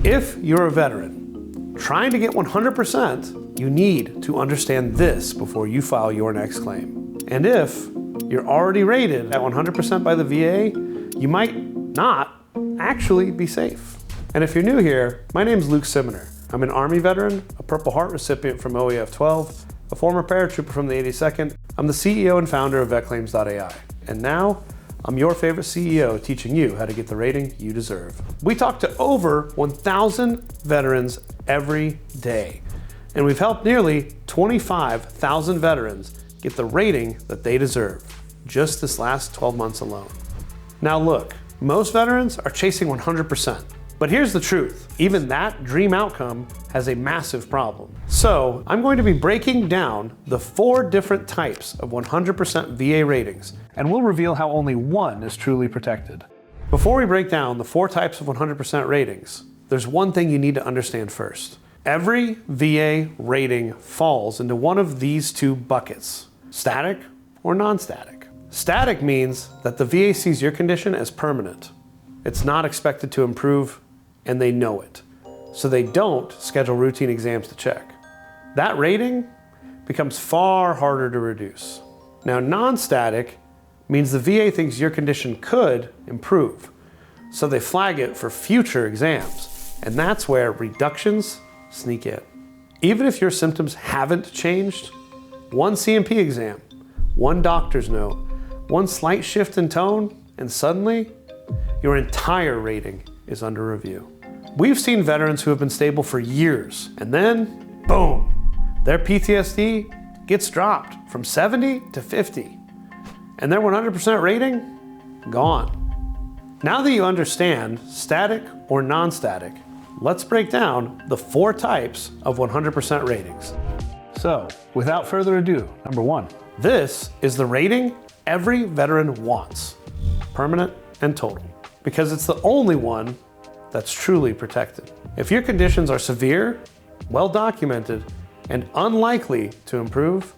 If you're a veteran trying to get 100%, you need to understand this before you file your next claim. And if you're already rated at 100% by the VA, you might not actually be safe. And if you're new here, my name's Luke Simoner. I'm an Army veteran, a Purple Heart recipient from OEF 12, a former paratrooper from the 82nd. I'm the CEO and founder of VetClaims.ai. And now, I'm your favorite CEO teaching you how to get the rating you deserve. We talk to over 1,000 veterans every day, and we've helped nearly 25,000 veterans get the rating that they deserve just this last 12 months alone. Now look, most veterans are chasing 100%, but here's the truth. Even that dream outcome has a massive problem. So I'm going to be breaking down the 4 different types of 100% VA ratings, and we'll reveal how only one is truly protected. Before we break down the 4 types of 100% ratings, there's one thing you need to understand first. Every VA rating falls into one of these 2 buckets, static or non-static. Static means that the VA sees your condition as permanent. It's not expected to improve, and they know it. So they don't schedule routine exams to check. That rating becomes far harder to reduce. Now, non-static means the VA thinks your condition could improve, so they flag it for future exams, and that's where reductions sneak in. Even if your symptoms haven't changed, one C&P exam, one doctor's note, one slight shift in tone, and suddenly, your entire rating is under review. We've seen veterans who have been stable for years, and then, boom, their PTSD gets dropped from 70 to 50, and their 100% rating, gone. Now that you understand static or non-static, let's break down the 4 types of 100% ratings. So, without further ado, number 1. This is the rating every veteran wants, permanent and total, because it's the only one that's truly protected. If your conditions are severe, well documented, and unlikely to improve,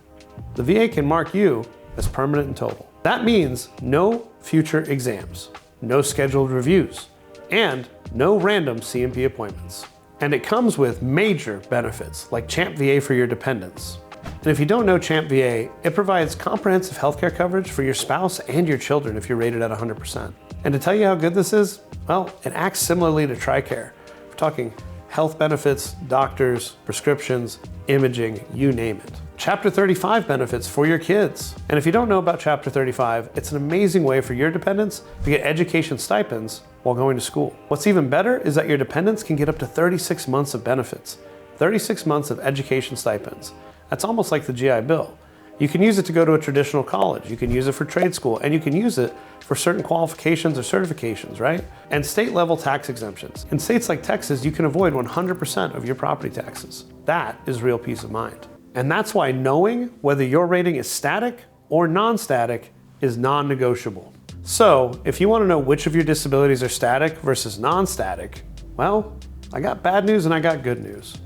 the VA can mark you as permanent and total. That means no future exams, no scheduled reviews, and no random C&P appointments. And it comes with major benefits like Champ VA for your dependents. And if you don't know Champ VA, it provides comprehensive healthcare coverage for your spouse and your children if you're rated at 100%. And to tell you how good this is, well, it acts similarly to TRICARE. We're talking health benefits, doctors, prescriptions, imaging, you name it. Chapter 35 benefits for your kids. And if you don't know about Chapter 35, it's an amazing way for your dependents to get education stipends while going to school. What's even better is that your dependents can get up to 36 months of benefits, 36 months of education stipends. That's almost like the GI Bill. You can use it to go to a traditional college, you can use it for trade school, and you can use it for certain qualifications or certifications, right? And state level tax exemptions. In states like Texas, you can avoid 100% of your property taxes. That is real peace of mind. And that's why knowing whether your rating is static or non-static is non-negotiable. So if you want to know which of your disabilities are static versus non-static, well, I got bad news and I got good news.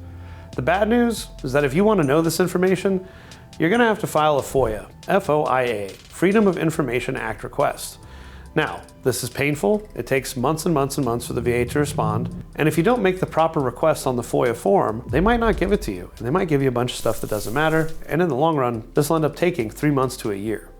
The bad news is that if you want to know this information, you're going to have to file a FOIA, F-O-I-A, Freedom of Information Act request. Now, this is painful. It takes months and months and months for the VA to respond. And if you don't make the proper request on the FOIA form, they might not give it to you. And they might give you a bunch of stuff that doesn't matter. And in the long run, this will end up taking 3 months to a year.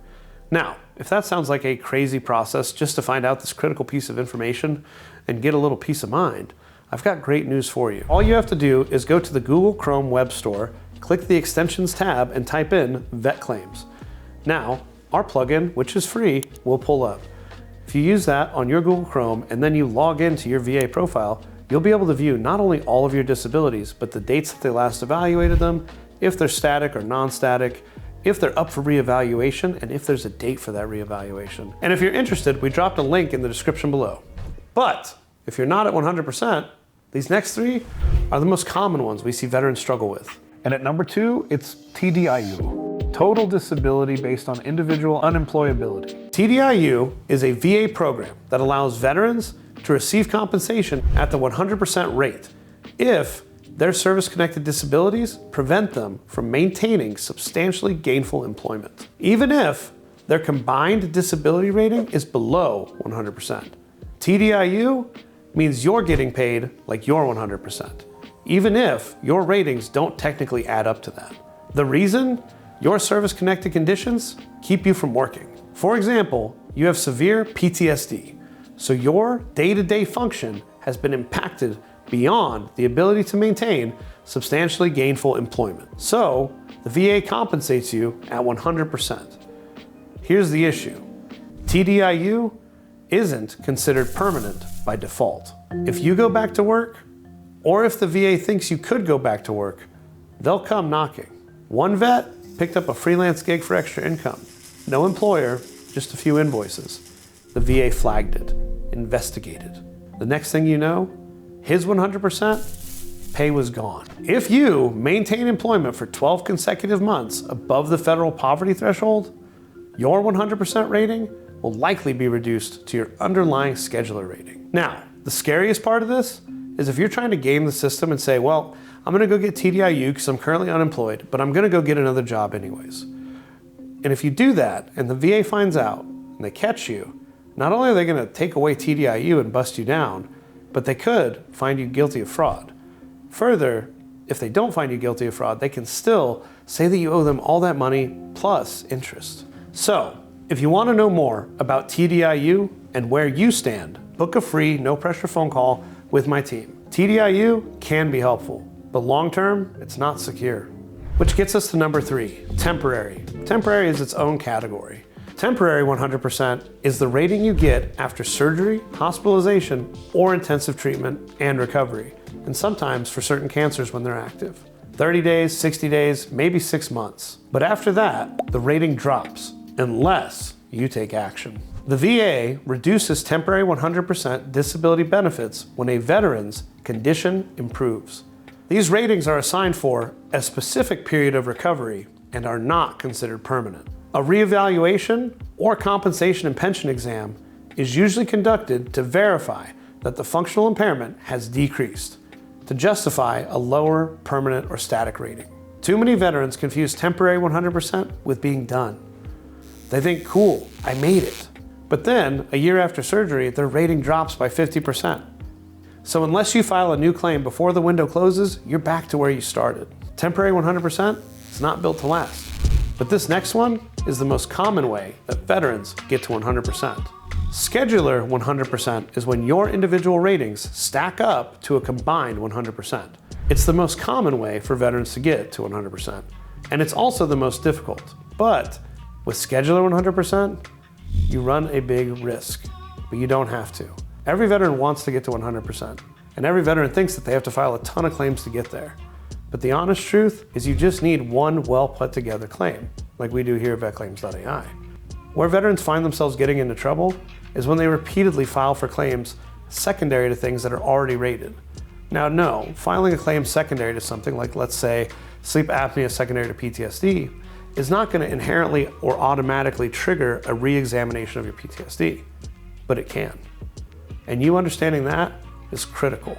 Now, if that sounds like a crazy process just to find out this critical piece of information and get a little peace of mind, I've got great news for you. All you have to do is go to the Google Chrome web store, click the extensions tab, and type in VetClaims. Now, our plugin, which is free, will pull up. If you use that on your Google Chrome and then you log into your VA profile, you'll be able to view not only all of your disabilities, but the dates that they last evaluated them, if they're static or non-static, if they're up for reevaluation, and if there's a date for that reevaluation. And if you're interested, we dropped a link in the description below. But if you're not at 100%, these next 3 are the most common ones we see veterans struggle with. And at number 2, it's TDIU, Total Disability Based on Individual Unemployability. TDIU is a VA program that allows veterans to receive compensation at the 100% rate if their service-connected disabilities prevent them from maintaining substantially gainful employment, even if their combined disability rating is below 100%. TDIU means you're getting paid like you're 100%, even if your ratings don't technically add up to that. The reason? Your service-connected conditions keep you from working. For example, you have severe PTSD, so your day-to-day function has been impacted beyond the ability to maintain substantially gainful employment. So the VA compensates you at 100%. Here's the issue. TDIU isn't considered permanent by default. If you go back to work, or if the VA thinks you could go back to work, they'll come knocking. One vet picked up a freelance gig for extra income. No employer, just a few invoices. The VA flagged it, investigated. The next thing you know, his 100% pay was gone. If you maintain employment for 12 consecutive months above the federal poverty threshold, your 100% rating will likely be reduced to your underlying scheduler rating. Now, the scariest part of this is if you're trying to game the system and say, well, I'm gonna go get TDIU because I'm currently unemployed, but I'm gonna go get another job anyways. And if you do that and the VA finds out and they catch you, not only are they gonna take away TDIU and bust you down, but they could find you guilty of fraud. Further, if they don't find you guilty of fraud, they can still say that you owe them all that money plus interest. So, if you want to know more about TDIU and where you stand, book a free, no-pressure phone call with my team. TDIU can be helpful, but long-term, it's not secure. Which gets us to number 3, temporary. Temporary is its own category. Temporary 100% is the rating you get after surgery, hospitalization, or intensive treatment and recovery, and sometimes for certain cancers when they're active. 30 days, 60 days, maybe 6 months. But after that, the rating drops unless you take action. The VA reduces temporary 100% disability benefits when a veteran's condition improves. These ratings are assigned for a specific period of recovery and are not considered permanent. A reevaluation or compensation and pension exam is usually conducted to verify that the functional impairment has decreased, to justify a lower permanent or static rating. Too many veterans confuse temporary 100% with being done. They think, cool, I made it. But then, a year after surgery, their rating drops by 50%. So unless you file a new claim before the window closes, you're back to where you started. Temporary 100% is not built to last. But this next one is the most common way that veterans get to 100%. Scheduler 100% is when your individual ratings stack up to a combined 100%. It's the most common way for veterans to get to 100%. And it's also the most difficult. But with Scheduler 100%, you run a big risk, but you don't have to. Every veteran wants to get to 100%, and every veteran thinks that they have to file a ton of claims to get there. But the honest truth is you just need one well put together claim, like we do here at VetClaims.ai. Where veterans find themselves getting into trouble is when they repeatedly file for claims secondary to things that are already rated. Now, no, filing a claim secondary to something like, let's say, sleep apnea secondary to PTSD is not going to inherently or automatically trigger a re-examination of your PTSD, but it can. And you understanding that is critical.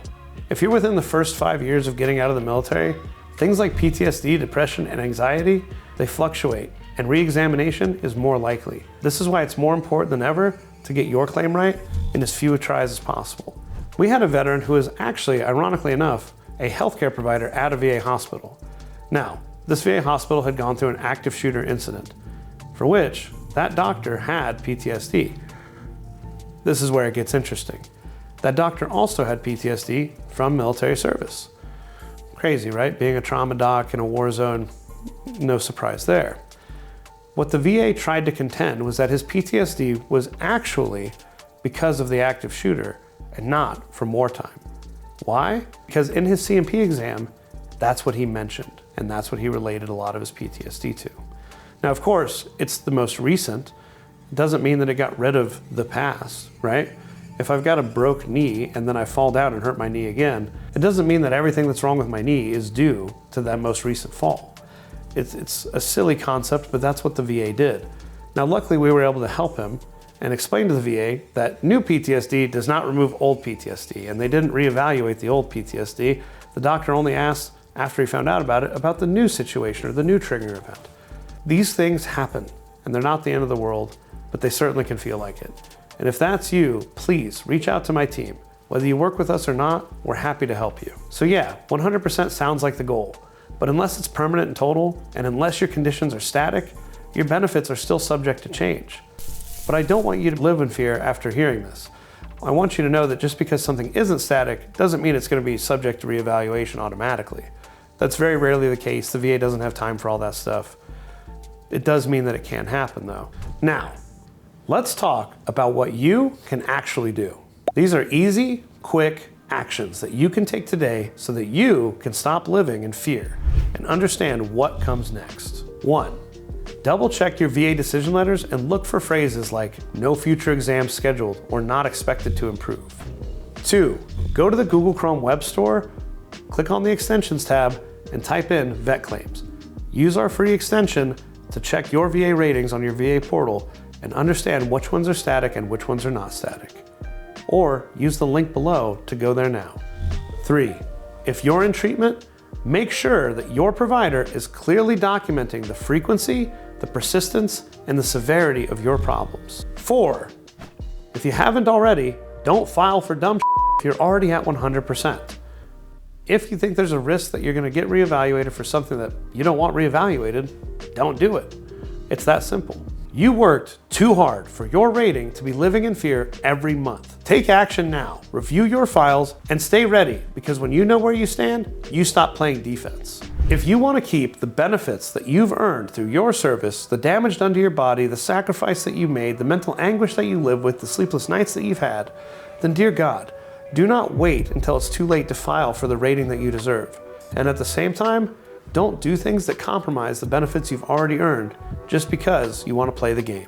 If you're within the first 5 years of getting out of the military, things like PTSD, depression, and anxiety, they fluctuate, and re-examination is more likely. This is why it's more important than ever to get your claim right in as few tries as possible. We had a veteran who was actually, ironically enough, a healthcare provider at a VA hospital. Now, this VA hospital had gone through an active shooter incident, for which that doctor had PTSD. This is where it gets interesting. That doctor also had PTSD from military service. Crazy, right? Being a trauma doc in a war zone, no surprise there. What the VA tried to contend was that his PTSD was actually because of the active shooter and not from wartime. Why? Because in his C&P exam, that's what he mentioned, and that's what he related a lot of his PTSD to. Now, of course, it's the most recent. It doesn't mean that it got rid of the past, right? If I've got a broke knee and then I fall down and hurt my knee again, it doesn't mean that everything that's wrong with my knee is due to that most recent fall. It's a silly concept, but that's what the VA did. Now, luckily, we were able to help him and explain to the VA that new PTSD does not remove old PTSD, and they didn't reevaluate the old PTSD. The doctor only asked, after he found out about it, about the new situation or the new triggering event. These things happen, and they're not the end of the world, but they certainly can feel like it. And if that's you, please reach out to my team. Whether you work with us or not, we're happy to help you. So yeah, 100% sounds like the goal, but unless it's permanent and total, and unless your conditions are static, your benefits are still subject to change. But I don't want you to live in fear after hearing this. I want you to know that just because something isn't static doesn't mean it's going to be subject to reevaluation automatically. That's very rarely the case. The VA doesn't have time for all that stuff. It does mean that it can happen though. Now, let's talk about what you can actually do. These are easy, quick actions that you can take today so that you can stop living in fear and understand what comes next. 1. Double check your VA decision letters and look for phrases like no future exams scheduled or not expected to improve. 2. Go to the Google Chrome web store, click on the extensions tab and type in vet claims. Use our free extension to check your VA ratings on your VA portal and understand which ones are static and which ones are not static. Or use the link below to go there now. 3. If you're in treatment, make sure that your provider is clearly documenting the frequency, the persistence, and the severity of your problems. 4. If you haven't already, don't file for dumb if you're already at 100%. If you think there's a risk that you're going to get reevaluated for something that you don't want reevaluated, don't do it. It's that simple. You worked too hard for your rating to be living in fear every month. Take action now, review your files, and stay ready, because when you know where you stand, you stop playing defense. If you want to keep the benefits that you've earned through your service, the damage done to your body, the sacrifice that you made, the mental anguish that you live with, the sleepless nights that you've had, then dear God, do not wait until it's too late to file for the rating that you deserve. And at the same time, don't do things that compromise the benefits you've already earned just because you want to play the game.